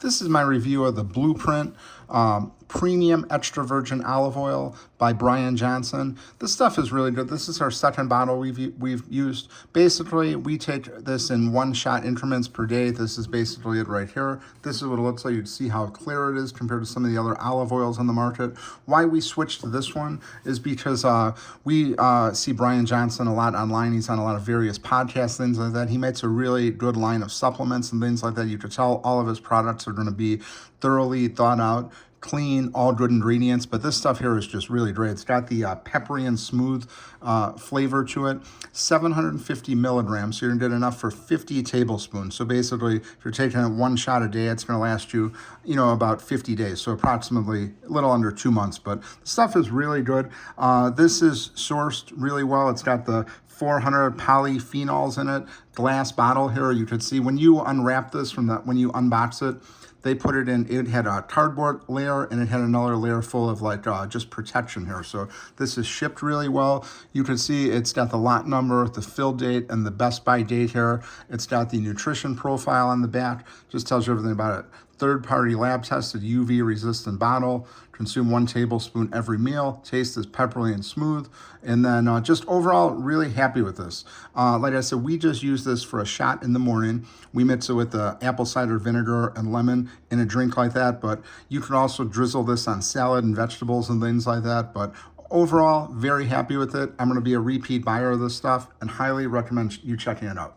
This is my review of the Blueprint Premium Extra Virgin Olive Oil by Bryan Johnson. This stuff is really good. This is our second bottle we've used. Basically, we take this in one-shot increments per day. This is basically it right here. This is what it looks like. You'd see how clear it is compared to some of the other olive oils on the market. Why we switched to this one is because we see Bryan Johnson a lot online. He's on a lot of various podcasts, things like that. He makes a really good line of supplements and things like that. You could tell all of his products are going to be thoroughly thought out, clean, all good ingredients, but this stuff here is just really great. It's got the peppery and smooth flavor to it. 750 milligrams, so you're gonna get enough for 50 tablespoons. So basically, if you're taking it one shot a day, it's gonna last you, about 50 days. So approximately a little under 2 months, but the stuff is really good. This is sourced really well. It's got the 400 polyphenols in it. Glass bottle here. You could see when you unwrap this when you unbox it, they put it in, it had a cardboard layer and it had another layer full of just protection here. So this is shipped really well. You can see it's got the lot number, the fill date, and the best by date here. It's got the nutrition profile on the back, just tells you everything about it. Third-party lab tested UV resistant bottle. Consume 1 tablespoon every meal. Taste is peppery and smooth. And then just overall, really happy with this. Like I said, we just use this for a shot in the morning. We mix it with the apple cider vinegar and lemon in a drink like that. But you can also drizzle this on salad and vegetables and things like that. But overall, very happy with it. I'm going to be a repeat buyer of this stuff and highly recommend you checking it out.